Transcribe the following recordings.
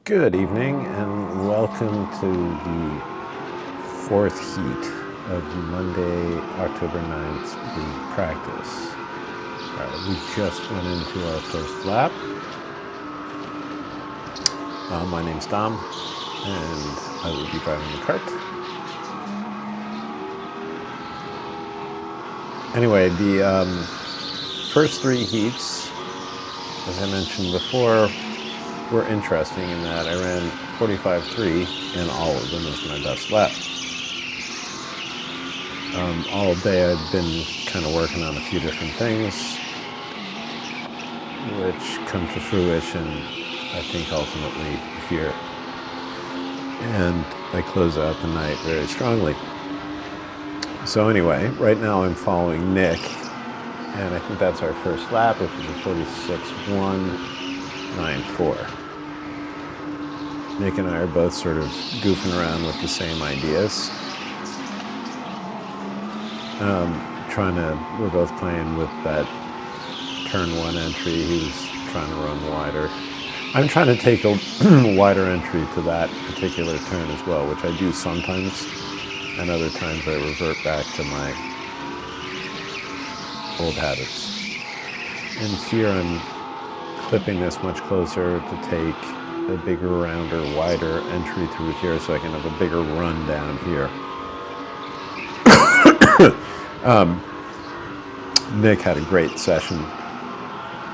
Good evening and welcome to the fourth heat of Monday, October 9th league practice. All right, we just went into our first lap. My name's Dom and I will be driving the cart. Anyway, the first three heats, as I mentioned before, were interesting in that I ran 45.3 in all of them as my best lap. All day I've been kind of working on a few different things, which come to fruition, I think, ultimately here. And I close out the night very strongly. So anyway, right now I'm following Nick, and I think that's our first lap, which is a 46.194. Nick and I are both sort of goofing around with the same ideas. We're both playing with that turn one entry. He's trying to run wider. I'm trying to take a wider entry to that particular turn as well, which I do sometimes, and other times I revert back to my old habits. And here I'm clipping this much closer to take a bigger, rounder, wider entry through here so I can have a bigger run down here. Nick had a great session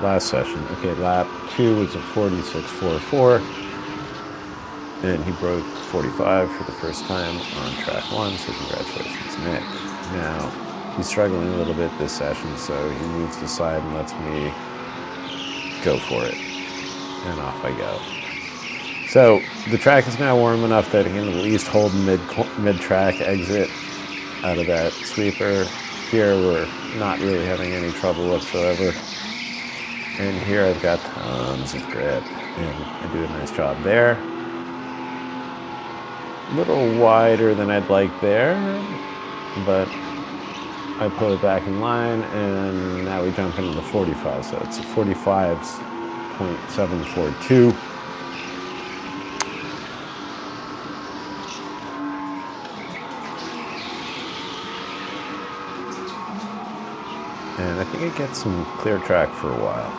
last session. Okay, lap 2 was a 46.44, and he broke 45 for the first time on track 1, so congratulations, Nick. Now, he's struggling a little bit this session, so he moves aside and lets me go for it, and off I go. So, the track is now warm enough that he can at least hold mid-track exit out of that sweeper. Here we're not really having any trouble whatsoever. And here I've got tons of grip, and I do a nice job there. A little wider than I'd like there, but I pull it back in line, and now we jump into the 45. So it's a 45.742. And I think it gets some clear track for a while.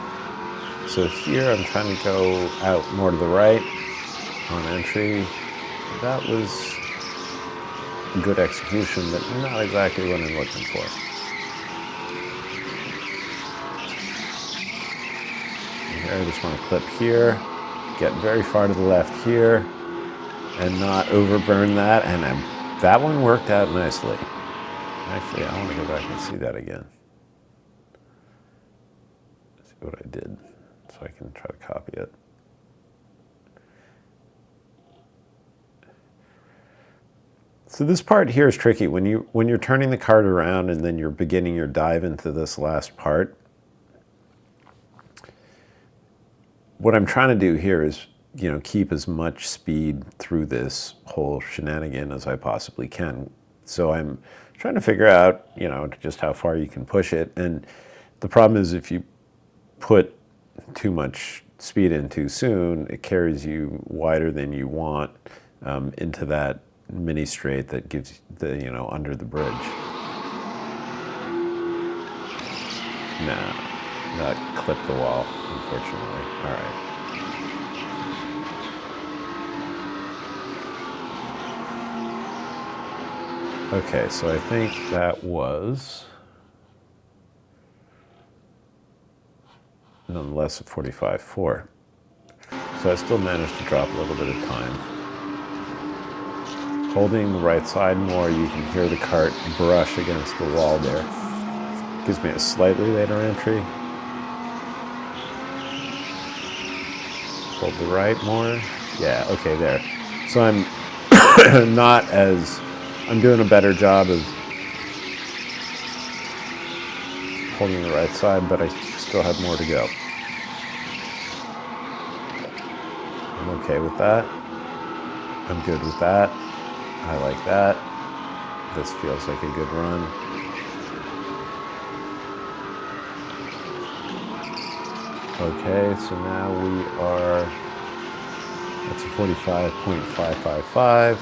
So here I'm trying to go out more to the right on entry. That was good execution, but not exactly what I'm looking for. And here I just want to clip here, get very far to the left here, and not overburn that. And that one worked out nicely. Actually, I want to go back and see that again. See what I did, so I can try to copy it. So this part here is tricky. When you're turning the cart around and then you're beginning your dive into this last part, what I'm trying to do here is, keep as much speed through this whole shenanigan as I possibly can. So I'm trying to figure out, just how far you can push it. And the problem is if you put too much speed in too soon, it carries you wider than you want into that mini straight that gives under the bridge. Nah, that clipped the wall, unfortunately. All right. Okay, so I think that was nonetheless a 45.4. So I still managed to drop a little bit of time. Holding the right side more, you can hear the cart brush against the wall there. Gives me a slightly later entry. Hold the right more. Yeah, okay, there. So I'm I'm doing a better job of holding the right side, but I still have more to go. I'm okay with that. I'm good with that. I like that. This feels like a good run. Okay, so now we are That's a 45.555.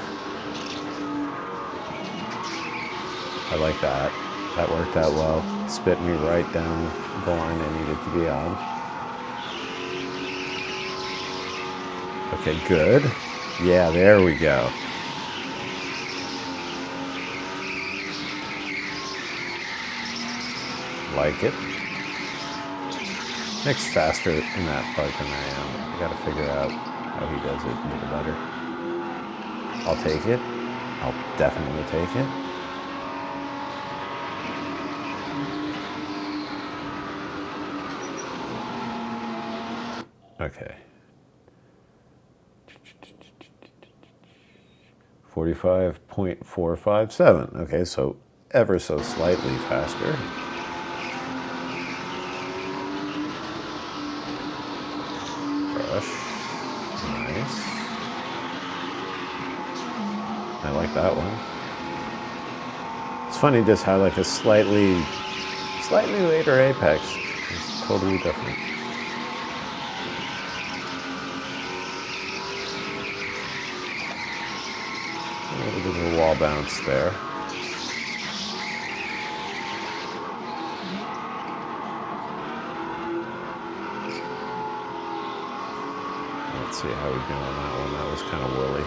I like that. That worked out well. Spit me right down the line I needed to be on. Okay, good. Yeah, there we go. Like it. Nick's faster in that part than I am. I gotta figure out how he does it a little better. I'll take it. I'll definitely take it. Okay. 45.457. Okay, so ever so slightly faster. Brush. Nice. I like that one. It's funny just how like a slightly later apex is totally different. A little bit of a wall bounce there. Let's see how we go on that one. That was kind of woolly.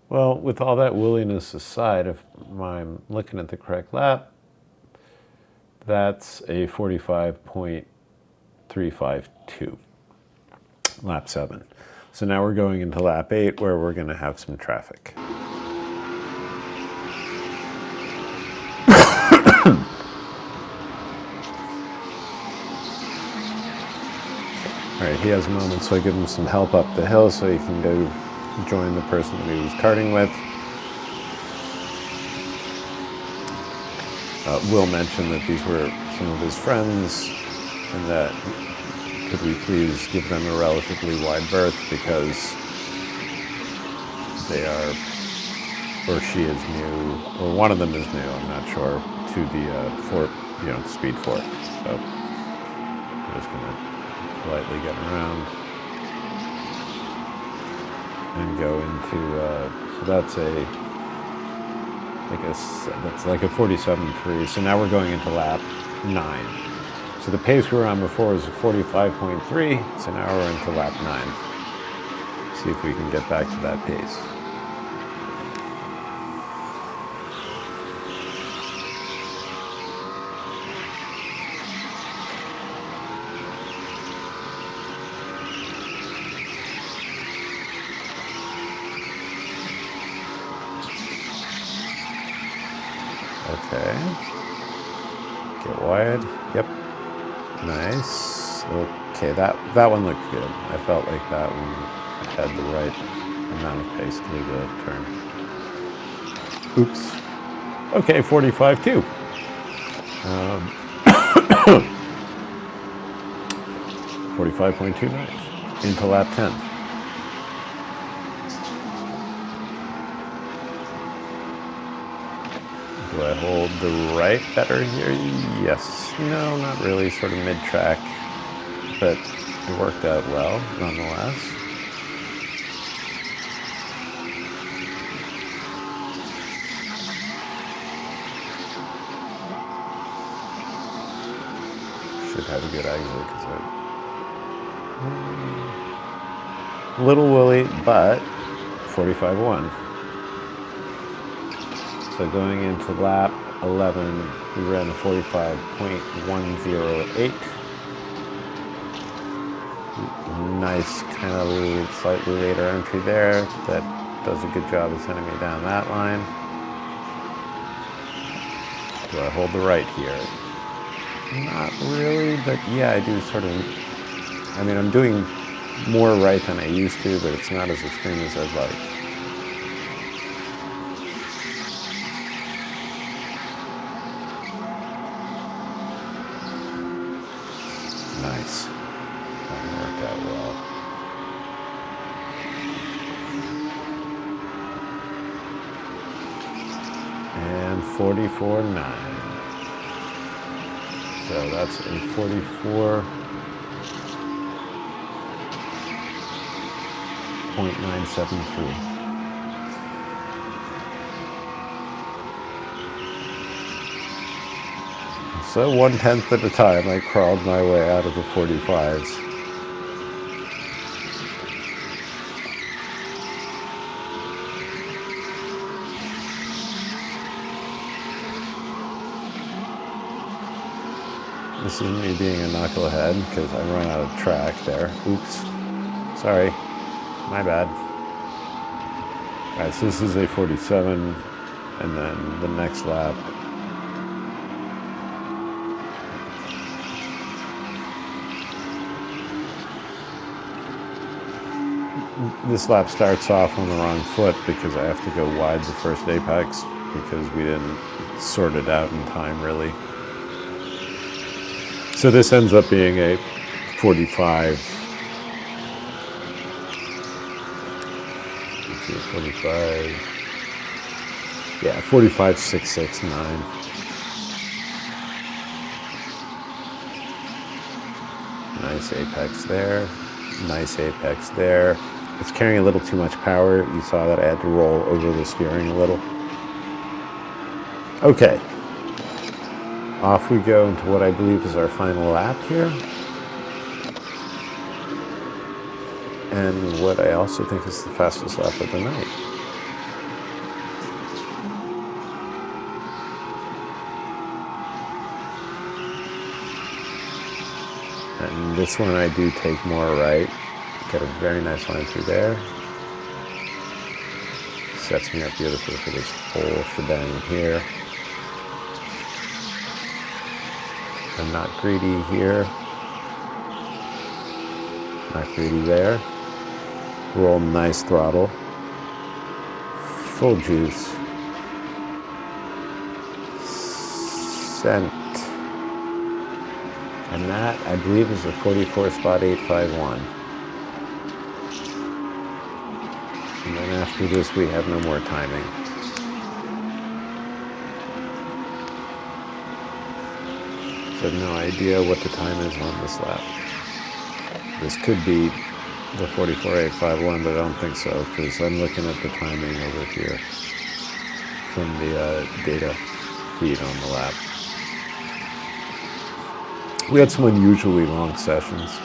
Well, with all that woolliness aside, if I'm looking at the correct lap, that's a 45.352. Lap 7. So now we're going into lap 8 where we're going to have some traffic. All right, he has a moment, so I give him some help up the hill so he can go join the person that he was karting with. Will mentioned that these were some of his friends and that could we please give them a relatively wide berth because they are, or she is new, or one of them is new, I'm not sure, to the Speed 4. So I'm just going to politely get around and go into, so that's like a 47.3. So now we're going into lap 9. So the pace we were on before was 45.3, so now we're into lap 9. See if we can get back to that pace. Okay. Get wide. Yep. Nice. Okay, that one looked good. I felt like that one had the right amount of pace through the turn. Oops. Okay, 45.2. 45.29 into lap 10. Do I hold the right better here? Yes. No, not really. Sort of mid-track, but it worked out well, nonetheless. Should have a good exit because a little woolly, but 45.1. So going into lap 11, we ran a 45.108. Nice kind of slightly later entry there. That does a good job of sending me down that line. Do I hold the right here? Not really, but yeah, I do sort of. I mean, I'm doing more right than I used to, but it's not as extreme as I'd like. Nice. That worked out well. And 44.9. So that's a 44.973. So 1/10 at a time, I crawled my way out of the 45s. This is me being a knucklehead because I run out of track there. Oops. Sorry. My bad. All right, so this is a 47, and then the next lap. This lap starts off on the wrong foot because I have to go wide the first apex because we didn't sort it out in time, really. So this ends up being a 45. Let's see, 45. Yeah, 45.669. Nice apex there. Nice apex there. It's carrying a little too much power. You saw that I had to roll over the steering a little. Okay. Off we go into what I believe is our final lap here. And what I also think is the fastest lap of the night. And this one I do take more right. Get a very nice line through there. Sets me up beautifully for this whole shebang here. I'm not greedy here. Not greedy there. Roll nice throttle. Full juice. Scent. And that, I believe, is a 44.851. And then after this, we have no more timing. So I have no idea what the time is on this lap. This could be the 44.851, but I don't think so, because I'm looking at the timing over here from the data feed on the lap. We had some unusually long sessions.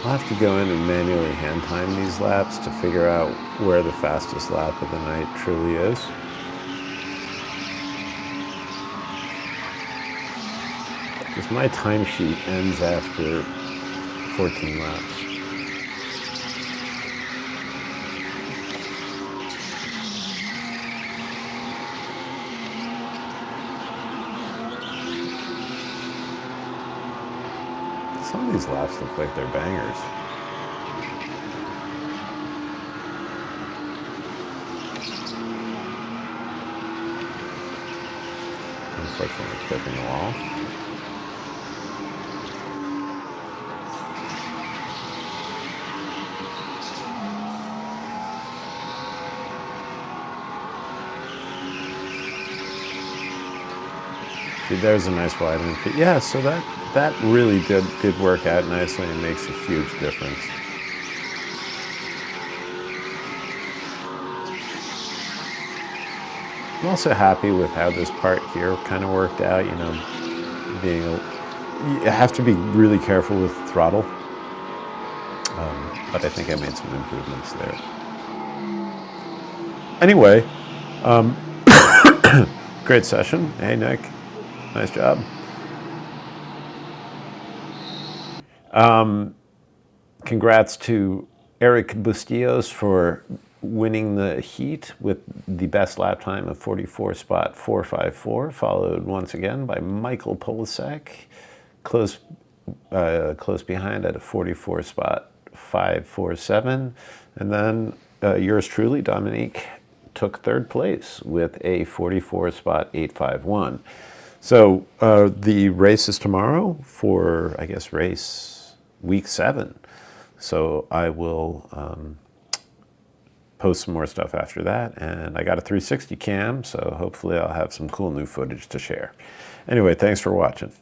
I'll have to go in and manually hand time these laps to figure out where the fastest lap of the night truly is. Because my timesheet ends after 14 laps. Some of these laps look like they're bangers. Unfortunately, clipping the wall. See, there's a nice wide entry. Yeah, so that really did work out nicely and makes a huge difference. I'm also happy with how this part here kind of worked out, you know, you have to be really careful with throttle, but I think I made some improvements there. Anyway, great session. Hey, Nick. Nice job. Congrats to Eric Bustillos for winning the heat with the best lap time of 44.454, followed once again by Michael Polasek, close behind at a 44.547, and then yours truly, Dominique took third place with a 44 spot 851. So the race is tomorrow for, I guess, race week 7. So I will post some more stuff after that. And I got a 360 cam, so hopefully I'll have some cool new footage to share. Anyway, thanks for watching.